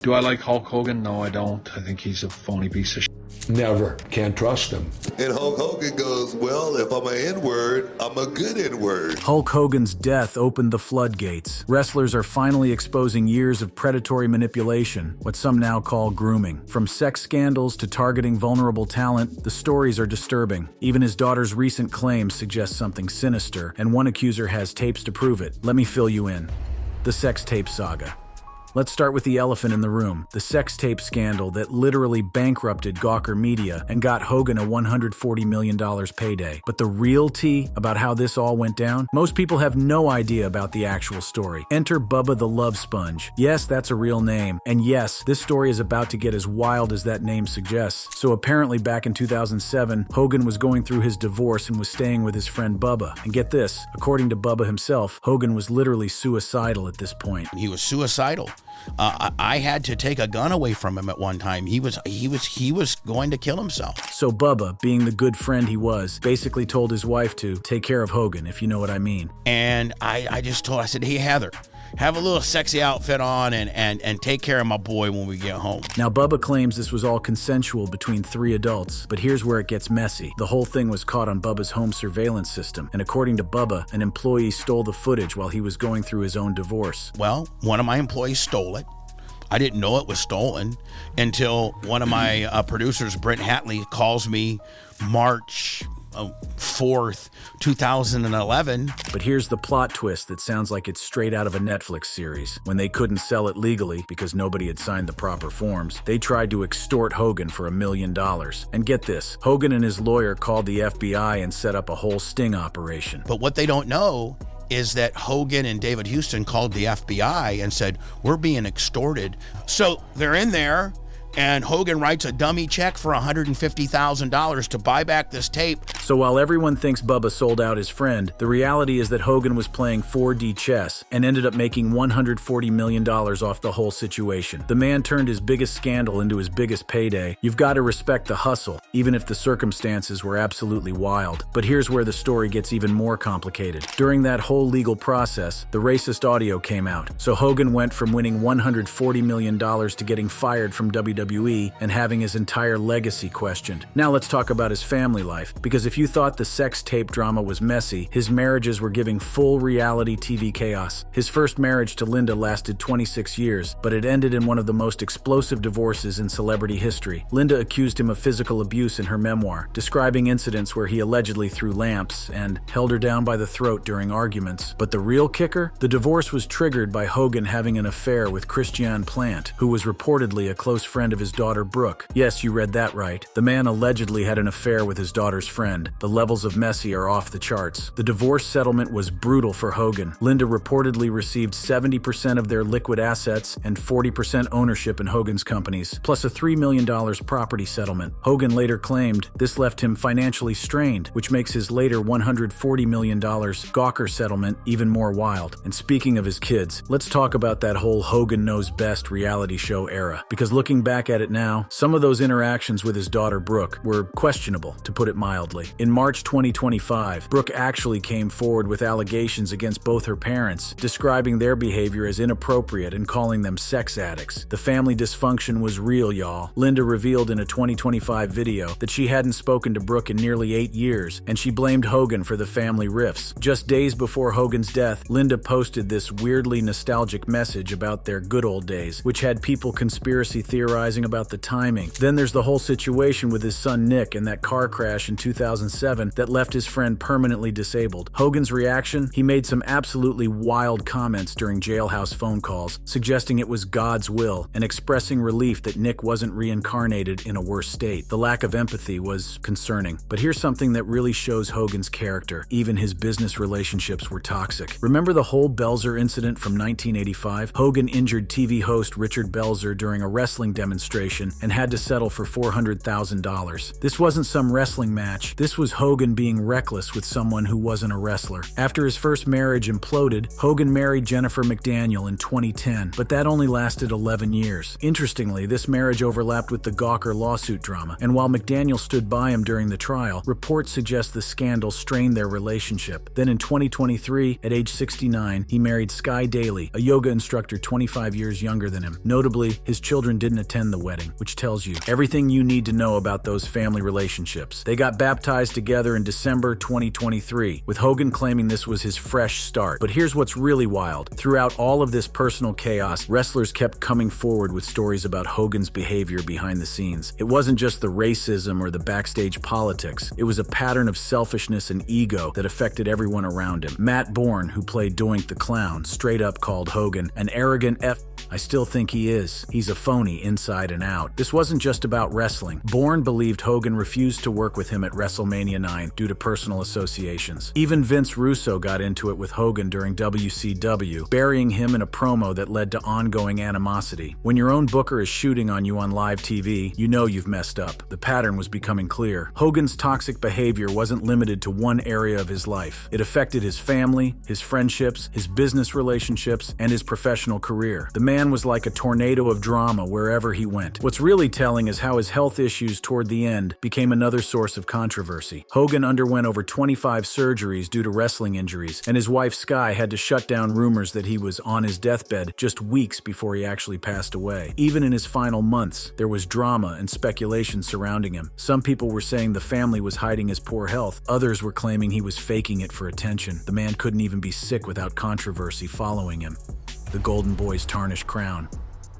Do I like Hulk Hogan? No, I don't. I think he's a phony piece of shit. Never. Can't trust him. And Hulk Hogan goes, well, if I'm an N-word, I'm a good N-word. Hulk Hogan's death opened the floodgates. Wrestlers are finally exposing years of predatory manipulation, what some now call grooming. From sex scandals to targeting vulnerable talent, the stories are disturbing. Even his daughter's recent claims suggest something sinister, and one accuser has tapes to prove it. Let me fill you in. The sex tape saga. Let's start with the elephant in the room, the sex tape scandal that literally bankrupted Gawker Media and got Hogan a $140 million payday. But the real tea about how this all went down? Most people have no idea about the actual story. Enter Bubba the Love Sponge. Yes, that's a real name. And yes, this story is about to get as wild as that name suggests. So apparently back in 2007, Hogan was going through his divorce and was staying with his friend Bubba. And get this, according to Bubba himself, Hogan was literally suicidal at this point. He was suicidal. I had to take a gun away from him at one time. He was going to kill himself. So Bubba, being the good friend he was, basically told his wife to take care of Hogan, if you know what I mean. And I said, hey, Heather, have a little sexy outfit on and take care of my boy when we get home. Now, Bubba claims this was all consensual between 3 adults, but here's where it gets messy. The whole thing was caught on Bubba's home surveillance system, and according to Bubba, an employee stole the footage while he was going through his own divorce. Well, one of my employees stole it. I didn't know it was stolen until one of my producers, Brent Hatley, calls me March 4th, 2011. But here's the plot twist that sounds like it's straight out of a Netflix series. When they couldn't sell it legally because nobody had signed the proper forms, they tried to extort Hogan for $1 million. And get this, Hogan and his lawyer called the FBI and set up a whole sting operation. But what they don't know is that Hogan and David Houston called the FBI and said, we're being extorted. So they're in there, and Hogan writes a dummy check for $150,000 to buy back this tape. So while everyone thinks Bubba sold out his friend, the reality is that Hogan was playing 4D chess and ended up making $140 million off the whole situation. The man turned his biggest scandal into his biggest payday. You've got to respect the hustle, even if the circumstances were absolutely wild. But here's where the story gets even more complicated. During that whole legal process, the racist audio came out. So Hogan went from winning $140 million to getting fired from WWE and having his entire legacy questioned. Now let's talk about his family life, because if you thought the sex tape drama was messy, his marriages were giving full reality TV chaos. His first marriage to Linda lasted 26 years, but it ended in one of the most explosive divorces in celebrity history. Linda accused him of physical abuse in her memoir, describing incidents where he allegedly threw lamps and held her down by the throat during arguments. But the real kicker? The divorce was triggered by Hogan having an affair with Christiane Plant, who was reportedly a close friend of his daughter Brooke. Yes, you read that right. The man allegedly had an affair with his daughter's friend. The levels of messy are off the charts. The divorce settlement was brutal for Hogan. Linda reportedly received 70% of their liquid assets and 40% ownership in Hogan's companies, plus a $3 million property settlement. Hogan later claimed this left him financially strained, which makes his later $140 million Gawker settlement even more wild. And speaking of his kids, let's talk about that whole Hogan Knows Best reality show era, because looking back at it now, some of those interactions with his daughter Brooke were questionable, to put it mildly. In March 2025, Brooke actually came forward with allegations against both her parents, describing their behavior as inappropriate and calling them sex addicts. The family dysfunction was real, y'all. Linda revealed in a 2025 video that she hadn't spoken to Brooke in nearly 8 years, and she blamed Hogan for the family rifts. Just days before Hogan's death, Linda posted this weirdly nostalgic message about their good old days, which had people conspiracy theorizing about the timing. Then there's the whole situation with his son Nick and that car crash in 2007 that left his friend permanently disabled. Hogan's reaction? He made some absolutely wild comments during jailhouse phone calls, suggesting it was God's will and expressing relief that Nick wasn't reincarnated in a worse state. The lack of empathy was concerning. But here's something that really shows Hogan's character. Even his business relationships were toxic. Remember the whole Belzer incident from 1985? Hogan injured TV host Richard Belzer during a wrestling demonstration demonstration and had to settle for $400,000. This wasn't some wrestling match. This was Hogan being reckless with someone who wasn't a wrestler. After his first marriage imploded, Hogan married Jennifer McDaniel in 2010, but that only lasted 11 years. Interestingly, this marriage overlapped with the Gawker lawsuit drama, and while McDaniel stood by him during the trial, reports suggest the scandal strained their relationship. Then in 2023, at age 69, he married Sky Daly, a yoga instructor 25 years younger than him. Notably, his children didn't attend the wedding, which tells you everything you need to know about those family relationships. They got baptized together in December 2023, with Hogan claiming this was his fresh start. But here's what's really wild. Throughout all of this personal chaos, wrestlers kept coming forward with stories about Hogan's behavior behind the scenes. It wasn't just the racism or the backstage politics. It was a pattern of selfishness and ego that affected everyone around him. Matt Bourne, who played Doink the Clown, straight up called Hogan an arrogant F. I still think he is. He's a phony inside and out. This wasn't just about wrestling. Bourne believed Hogan refused to work with him at WrestleMania 9 due to personal associations. Even Vince Russo got into it with Hogan during WCW, burying him in a promo that led to ongoing animosity. When your own booker is shooting on you on live TV, you know you've messed up. The pattern was becoming clear. Hogan's toxic behavior wasn't limited to one area of his life. It affected his family, his friendships, his business relationships, and his professional career. The man was like a tornado of drama wherever he went. What's really telling is how his health issues toward the end became another source of controversy. Hogan underwent over 25 surgeries due to wrestling injuries, and his wife Sky had to shut down rumors that he was on his deathbed just weeks before he actually passed away. Even in his final months, there was drama and speculation surrounding him. Some people were saying the family was hiding his poor health. Others were claiming he was faking it for attention. The man couldn't even be sick without controversy following him. The Golden Boy's tarnished crown.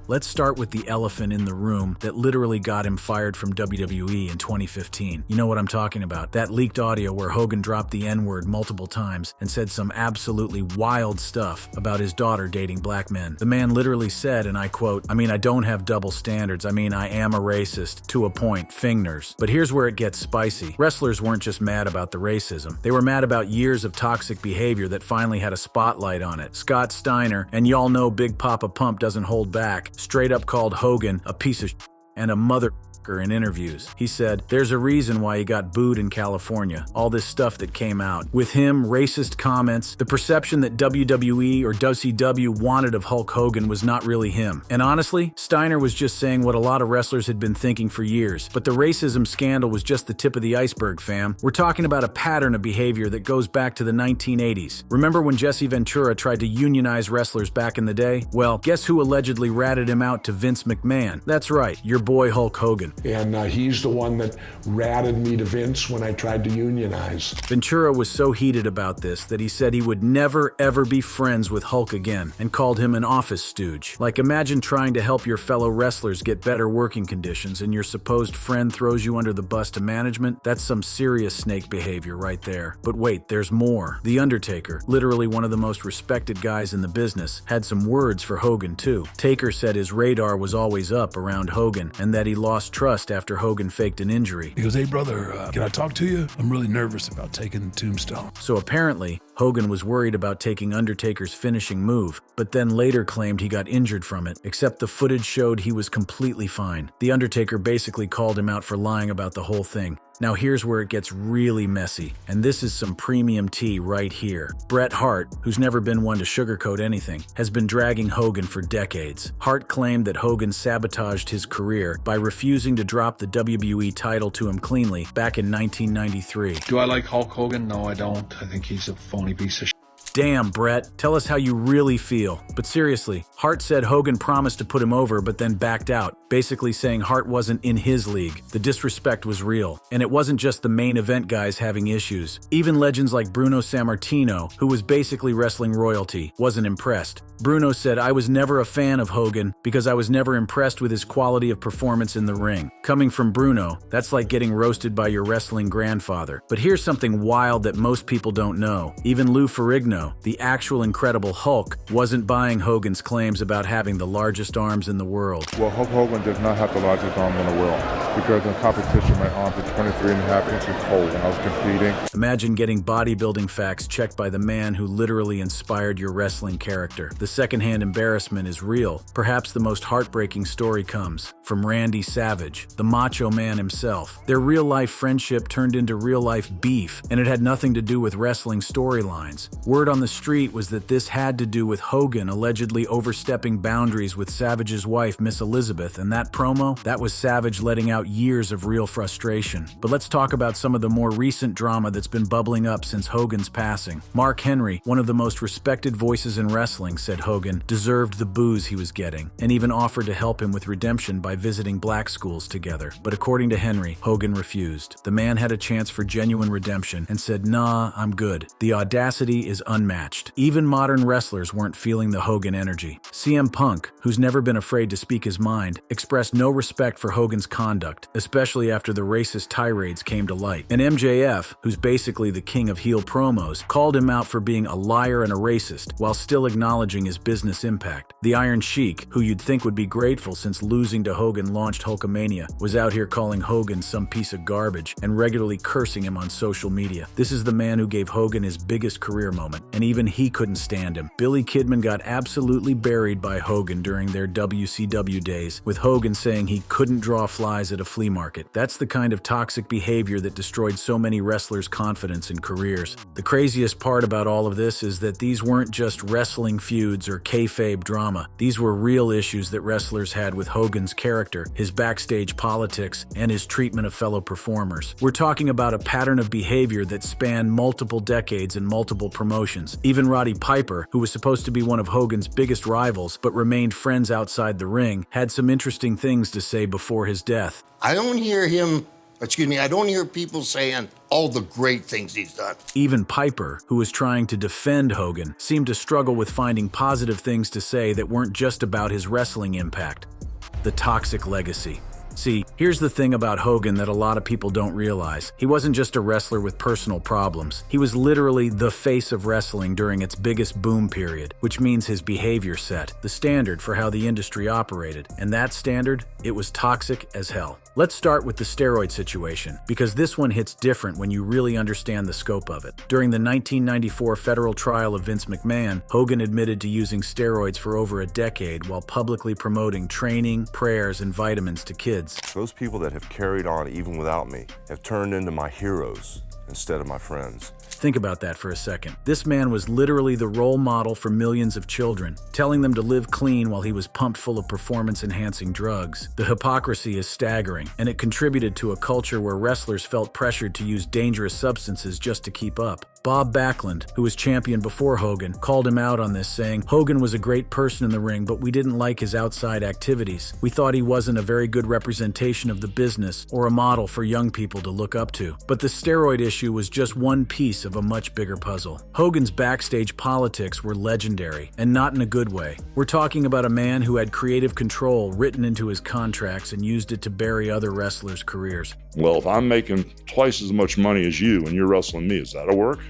Let's start with the elephant in the room that literally got him fired from WWE in 2015. You know what I'm talking about. That leaked audio where Hogan dropped the N-word multiple times and said some absolutely wild stuff about his daughter dating black men. The man literally said, and I quote, I don't have double standards. I am a racist, to a point, fingers. But here's where it gets spicy. Wrestlers weren't just mad about the racism. They were mad about years of toxic behavior that finally had a spotlight on it. Scott Steiner, and y'all know Big Papa Pump doesn't hold back, straight up called Hogan a piece of and a mother in interviews. He said, there's a reason why he got booed in California. All this stuff that came out. With him, racist comments, the perception that WWE or WCW wanted of Hulk Hogan was not really him. And honestly, Steiner was just saying what a lot of wrestlers had been thinking for years. But the racism scandal was just the tip of the iceberg, fam. We're talking about a pattern of behavior that goes back to the 1980s. Remember when Jesse Ventura tried to unionize wrestlers back in the day? Well, guess who allegedly ratted him out to Vince McMahon? That's right, your boy Hulk Hogan. And he's the one that ratted me to Vince when I tried to unionize. Ventura was so heated about this that he said he would never ever be friends with Hulk again and called him an office stooge. Like, imagine trying to help your fellow wrestlers get better working conditions and your supposed friend throws you under the bus to management. That's some serious snake behavior right there. But wait, there's more. The Undertaker, literally one of the most respected guys in the business, had some words for Hogan too. Taker said his radar was always up around Hogan and that he lost trust after Hogan faked an injury. He goes, hey brother, can I talk to you? I'm really nervous about taking the tombstone. So apparently, Hogan was worried about taking Undertaker's finishing move, but then later claimed he got injured from it, except the footage showed he was completely fine. The Undertaker basically called him out for lying about the whole thing. Now here's where it gets really messy, and this is some premium tea right here. Bret Hart, who's never been one to sugarcoat anything, has been dragging Hogan for decades. Hart claimed that Hogan sabotaged his career by refusing to drop the WWE title to him cleanly back in 1993. Do I like Hulk Hogan? No, I don't. I think he's a phony piece of shit. Damn, Bret, tell us how you really feel. But seriously, Hart said Hogan promised to put him over but then backed out, basically saying Hart wasn't in his league. The disrespect was real. And it wasn't just the main event guys having issues. Even legends like Bruno Sammartino, who was basically wrestling royalty, wasn't impressed. Bruno said, I was never a fan of Hogan because I was never impressed with his quality of performance in the ring. Coming from Bruno, that's like getting roasted by your wrestling grandfather. But here's something wild that most people don't know. Even Lou Ferrigno, no, the actual Incredible Hulk wasn't buying Hogan's claims about having the largest arms in the world. Well, Hulk Hogan does not have the largest arm in the world because in competition, my arms are 23.5 inches tall when I was competing. Imagine getting bodybuilding facts checked by the man who literally inspired your wrestling character. The secondhand embarrassment is real. Perhaps the most heartbreaking story comes from Randy Savage, the Macho Man himself. Their real-life friendship turned into real-life beef, and it had nothing to do with wrestling storylines. Word on the street was that this had to do with Hogan allegedly overstepping boundaries with Savage's wife, Miss Elizabeth, and that promo, that was Savage letting out years of real frustration. But let's talk about some of the more recent drama that's been bubbling up since Hogan's passing. Mark Henry, one of the most respected voices in wrestling, said Hogan deserved the booze he was getting, and even offered to help him with redemption by visiting black schools together. But according to Henry, Hogan refused. The man had a chance for genuine redemption and said, "Nah, I'm good." The audacity is unmatched. Even modern wrestlers weren't feeling the Hogan energy. CM Punk, who's never been afraid to speak his mind, expressed no respect for Hogan's conduct, especially after the racist tirades came to light. And MJF, who's basically the king of heel promos, called him out for being a liar and a racist while still acknowledging his business impact. The Iron Sheik, who you'd think would be grateful since losing to Hogan launched Hulkamania, was out here calling Hogan some piece of garbage and regularly cursing him on social media. This is the man who gave Hogan his biggest career moment, and even he couldn't stand him. Billy Kidman got absolutely buried by Hogan during their WCW days, with Hogan saying he couldn't draw flies at a flea market. That's the kind of toxic behavior that destroyed so many wrestlers' confidence and careers. The craziest part about all of this is that these weren't just wrestling feuds or kayfabe drama. These were real issues that wrestlers had with Hogan's character, his backstage politics, and his treatment of fellow performers. We're talking about a pattern of behavior that spanned multiple decades and multiple promotions. Even Roddy Piper, who was supposed to be one of Hogan's biggest rivals but remained friends outside the ring, had some interesting things to say before his death. I don't hear people saying all the great things he's done. Even Piper, who was trying to defend Hogan, seemed to struggle with finding positive things to say that weren't just about his wrestling impact. The toxic legacy. See, here's the thing about Hogan that a lot of people don't realize. He wasn't just a wrestler with personal problems. He was literally the face of wrestling during its biggest boom period, which means his behavior set the standard for how the industry operated. And that standard, it was toxic as hell. Let's start with the steroid situation, because this one hits different when you really understand the scope of it. During the 1994 federal trial of Vince McMahon, Hogan admitted to using steroids for over a decade while publicly promoting training, prayers, and vitamins to kids. Those people that have carried on even without me have turned into my heroes instead of my friends. Think about that for a second. This man was literally the role model for millions of children, telling them to live clean while he was pumped full of performance-enhancing drugs. The hypocrisy is staggering, and it contributed to a culture where wrestlers felt pressured to use dangerous substances just to keep up. Bob Backlund, who was champion before Hogan, called him out on this, saying, "Hogan was a great person in the ring, but we didn't like his outside activities. We thought he wasn't a very good representation of the business or a model for young people to look up to." But the steroid issue was just one piece of a much bigger puzzle. Hogan's backstage politics were legendary, and not in a good way. We're talking about a man who had creative control written into his contracts and used it to bury other wrestlers' careers. Well, if I'm making twice as much money as you and you're wrestling me, is that a work?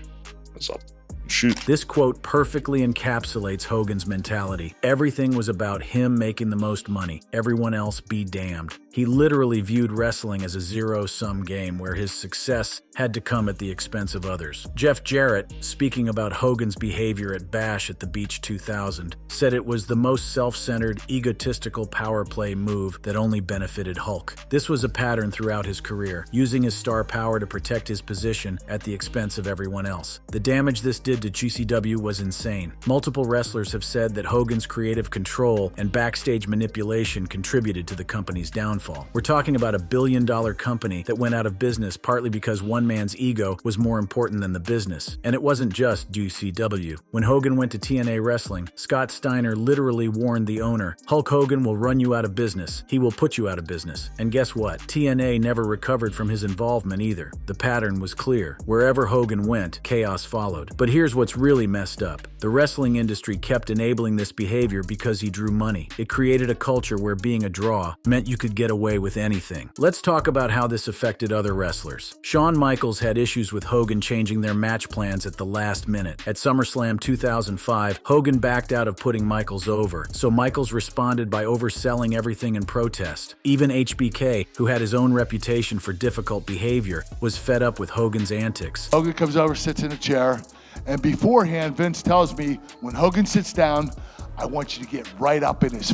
That's up. Shoot. This quote perfectly encapsulates Hogan's mentality. Everything was about him making the most money. Everyone else be damned. He literally viewed wrestling as a zero-sum game where his success had to come at the expense of others. Jeff Jarrett, speaking about Hogan's behavior at Bash at the Beach 2000, said it was the most self-centered, egotistical power play move that only benefited Hulk. This was a pattern throughout his career, using his star power to protect his position at the expense of everyone else. The damage this did to GCW was insane. Multiple wrestlers have said that Hogan's creative control and backstage manipulation contributed to the company's downfall. We're talking about $1 billion company that went out of business partly because one man's ego was more important than the business. And it wasn't just GCW. When Hogan went to TNA Wrestling, Scott Steiner literally warned the owner, "Hulk Hogan will run you out of business. He will put you out of business." And guess what? TNA never recovered from his involvement either. The pattern was clear. Wherever Hogan went, chaos followed. But here's what's really messed up. The wrestling industry kept enabling this behavior because he drew money. It created a culture where being a draw meant you could get away with anything. Let's talk about how this affected other wrestlers. Shawn Michaels had issues with Hogan changing their match plans at the last minute. At SummerSlam 2005, Hogan backed out of putting Michaels over, so Michaels responded by overselling everything in protest. Even HBK, who had his own reputation for difficult behavior, was fed up with Hogan's antics. Hogan comes over, sits in a chair, and beforehand, Vince tells me, when Hogan sits down, I want you to get right up in his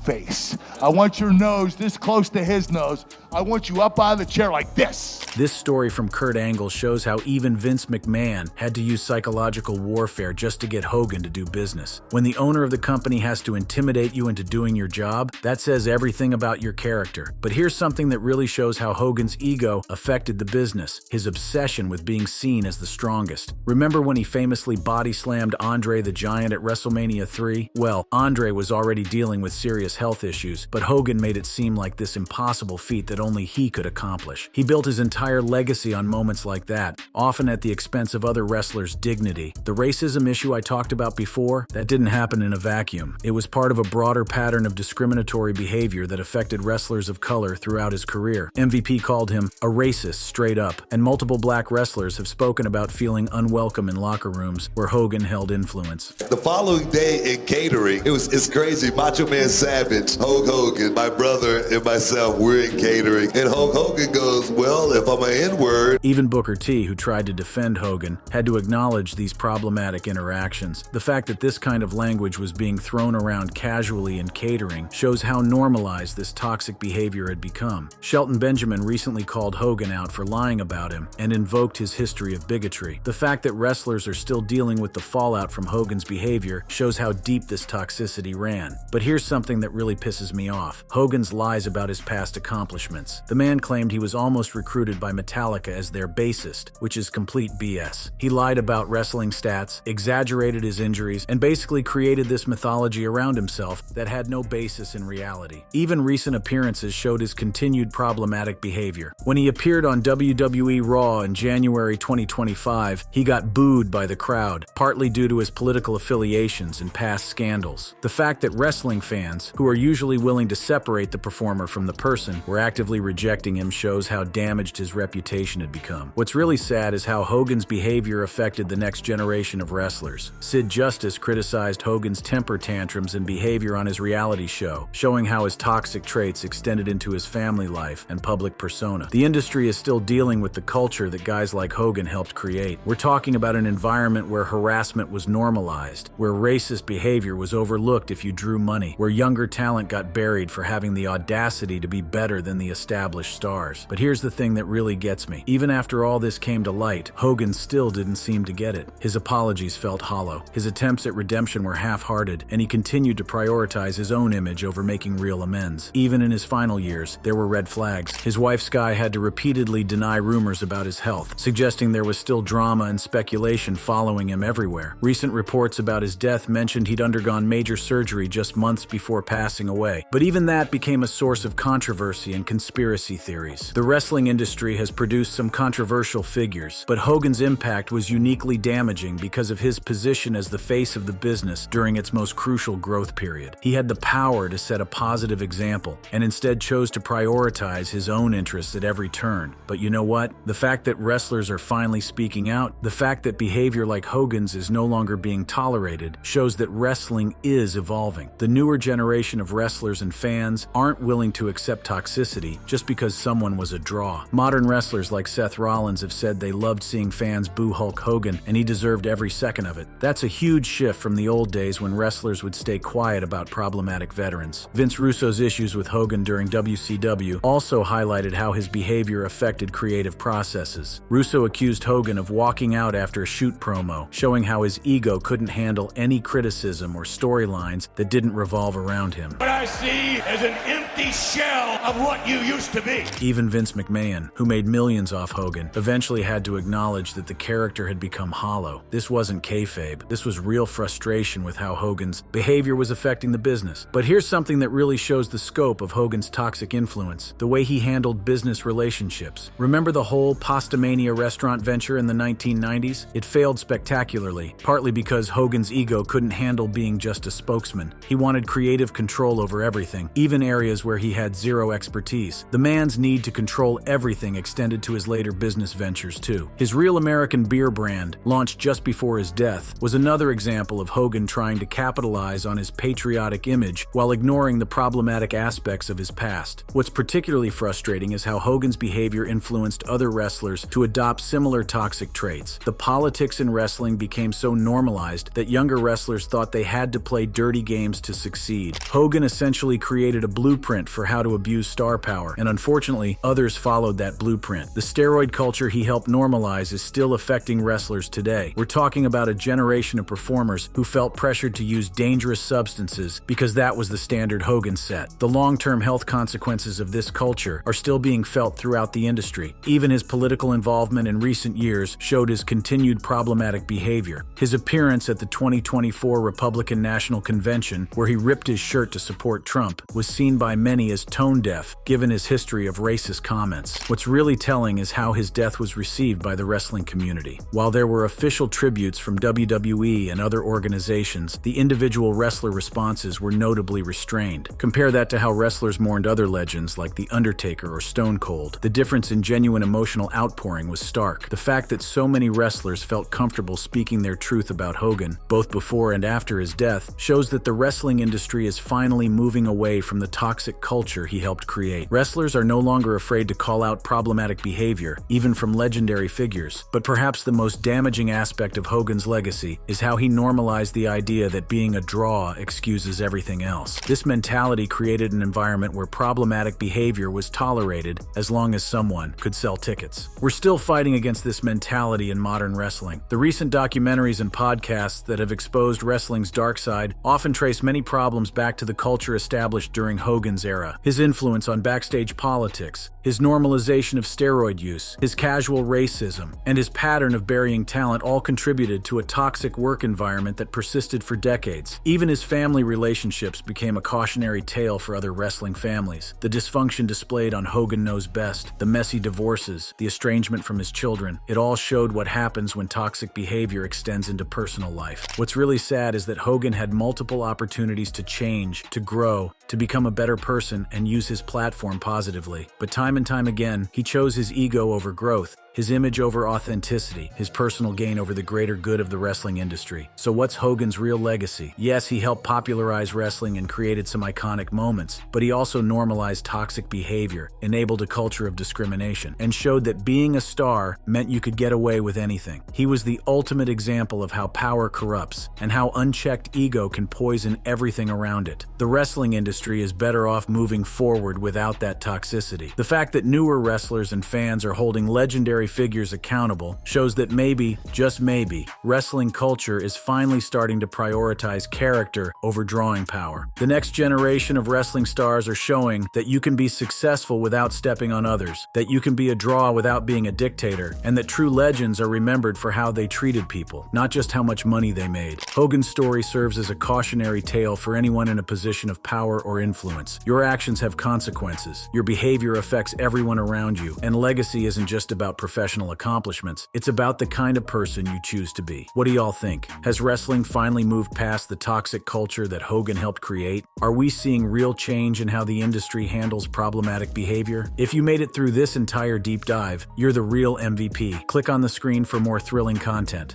face. I want your nose this close to his nose. I want you up out of the chair like this. This story from Kurt Angle shows how even Vince McMahon had to use psychological warfare just to get Hogan to do business. When the owner of the company has to intimidate you into doing your job, that says everything about your character. But here's something that really shows how Hogan's ego affected the business: his obsession with being seen as the strongest. Remember when he famously body slammed Andre the Giant at WrestleMania 3? Well, Andre was already dealing with serious health issues, but Hogan made it seem like this impossible feat that only he could accomplish. He built his entire legacy on moments like that, often at the expense of other wrestlers' dignity. The racism issue I talked about before, that didn't happen in a vacuum. It was part of a broader pattern of discriminatory behavior that affected wrestlers of color throughout his career. MVP called him a racist straight up, and multiple black wrestlers have spoken about feeling unwelcome in locker rooms where Hogan held influence. The following day in catering, it's crazy. Macho Man Savage, Hulk Hogan, my brother and myself, we're in catering. And Hulk Hogan goes, well, if I'm an N-word. Even Booker T, who tried to defend Hogan, had to acknowledge these problematic interactions. The fact that this kind of language was being thrown around casually in catering shows how normalized this toxic behavior had become. Shelton Benjamin recently called Hogan out for lying about him and invoked his history of bigotry. The fact that wrestlers are still dealing with the fallout from Hogan's behavior shows how deep this toxicity ran. But here's something that really pisses me off: Hogan's lies about his past accomplishments. The man claimed he was almost recruited by Metallica as their bassist, which is complete BS. He lied about wrestling stats, exaggerated his injuries, and basically created this mythology around himself that had no basis in reality. Even recent appearances showed his continued problematic behavior. When he appeared on WWE Raw in January 2025, he got booed by the crowd, partly due to his political affiliations and past scandals. The fact that wrestling fans, who are usually willing to separate the performer from the person, were actively rejecting him shows how damaged his reputation had become. What's really sad is how Hogan's behavior affected the next generation of wrestlers. Sid Justice criticized Hogan's temper tantrums and behavior on his reality show, showing how his toxic traits extended into his family life and public persona. The industry is still dealing with the culture that guys like Hogan helped create. We're talking about an environment where harassment was normalized, where racist behavior was overlooked if you drew money, where younger talent got buried for having the audacity to be better than the established stars. But here's the thing that really gets me. Even after all this came to light, Hogan still didn't seem to get it. His apologies felt hollow. His attempts at redemption were half-hearted, and he continued to prioritize his own image over making real amends. Even in his final years, there were red flags. His wife Sky had to repeatedly deny rumors about his health, suggesting there was still drama and speculation following him everywhere. Recent reports about his death mentioned he'd undergone major surgery just months before passing away, but even that became a source of controversy and conspiracy theories. The wrestling industry has produced some controversial figures, but Hogan's impact was uniquely damaging because of his position as the face of the business during its most crucial growth period. He had the power to set a positive example, and instead chose to prioritize his own interests at every turn. But you know what? The fact that wrestlers are finally speaking out, the fact that behavior like Hogan's is no longer being tolerated, shows that wrestling is evolving. The newer generation of wrestlers and fans aren't willing to accept toxicity just because someone was a draw. Modern wrestlers like Seth Rollins have said they loved seeing fans boo Hulk Hogan, and he deserved every second of it. That's a huge shift from the old days when wrestlers would stay quiet about problematic veterans. Vince Russo's issues with Hogan during WCW also highlighted how his behavior affected creative processes. Russo accused Hogan of walking out after a shoot promo, showing how his ego couldn't handle any criticism or storylines that didn't revolve around him. What I see is an empty shell of what you used to be. Even Vince McMahon, who made millions off Hogan, eventually had to acknowledge that the character had become hollow. This wasn't kayfabe. This was real frustration with how Hogan's behavior was affecting the business. But here's something that really shows the scope of Hogan's toxic influence: the way he handled business relationships. Remember the whole Pastamania restaurant venture in the 1990s? It failed spectacularly, partly because Hogan's ego couldn't handle being just a spokesman. He wanted creative control over everything, even areas where he had zero expertise. The man's need to control everything extended to his later business ventures too. His Real American beer brand, launched just before his death, was another example of Hogan trying to capitalize on his patriotic image while ignoring the problematic aspects of his past. What's particularly frustrating is how Hogan's behavior influenced other wrestlers to adopt similar toxic traits. The politics in wrestling became so normalized that younger wrestlers thought they had to play dirty games to succeed. Hogan essentially created a blueprint for how to abuse star power, and unfortunately, others followed that blueprint. The steroid culture he helped normalize is still affecting wrestlers today. We're talking about a generation of performers who felt pressured to use dangerous substances because that was the standard Hogan set. The long-term health consequences of this culture are still being felt throughout the industry. Even his political involvement in recent years showed his continued problematic behavior. His appearance at the 2024 Republican National Convention, where he ripped his shirt to support Trump, was seen by many as tone-deaf, given his history of racist comments. What's really telling is how his death was received by the wrestling community. While there were official tributes from WWE and other organizations, the individual wrestler responses were notably restrained. Compare that to how wrestlers mourned other legends like The Undertaker or Stone Cold. The difference in genuine emotional outpouring was stark. The fact that so many wrestlers felt comfortable speaking their truth about Hogan, both before and after his death, shows that the wrestling industry is finally moving away from the toxic culture he helped create. Wrestlers are no longer afraid to call out problematic behavior, even from legendary figures. But perhaps the most damaging aspect of Hogan's legacy is how he normalized the idea that being a draw excuses everything else. This mentality created an environment where problematic behavior was tolerated as long as someone could sell tickets. We're still fighting against this mentality in modern wrestling. The recent documentaries and podcasts that have exposed wrestling's dark side often trace many problems back to the culture established during Hogan's era. His influence on backstage politics, his normalization of steroid use, his casual racism, and his pattern of burying talent all contributed to a toxic work environment that persisted for decades. Even his family relationships became a cautionary tale for other wrestling families. The dysfunction displayed on Hogan Knows Best, the messy divorces, the estrangement from his children, it all showed what happens when toxic behavior extends into personal life. What's really sad is that Hogan had multiple opportunities to change, to grow, to become a better person and use his platform positively. But time and time again, he chose his ego over growth, his image over authenticity, his personal gain over the greater good of the wrestling industry. So what's Hogan's real legacy? Yes, he helped popularize wrestling and created some iconic moments, but he also normalized toxic behavior, enabled a culture of discrimination, and showed that being a star meant you could get away with anything. He was the ultimate example of how power corrupts and how unchecked ego can poison everything around it. The wrestling industry is better off moving forward without that toxicity. The fact that newer wrestlers and fans are holding legendary figures accountable shows that maybe, just maybe, wrestling culture is finally starting to prioritize character over drawing power. The next generation of wrestling stars are showing that you can be successful without stepping on others, that you can be a draw without being a dictator, and that true legends are remembered for how they treated people, not just how much money they made. Hogan's story serves as a cautionary tale for anyone in a position of power or influence. Your actions have consequences. Your behavior affects everyone around you, and legacy isn't just about professional accomplishments. It's about the kind of person you choose to be. What do y'all think? Has wrestling finally moved past the toxic culture that Hogan helped create? Are we seeing real change in how the industry handles problematic behavior? If you made it through this entire deep dive, you're the real MVP. Click on the screen for more thrilling content.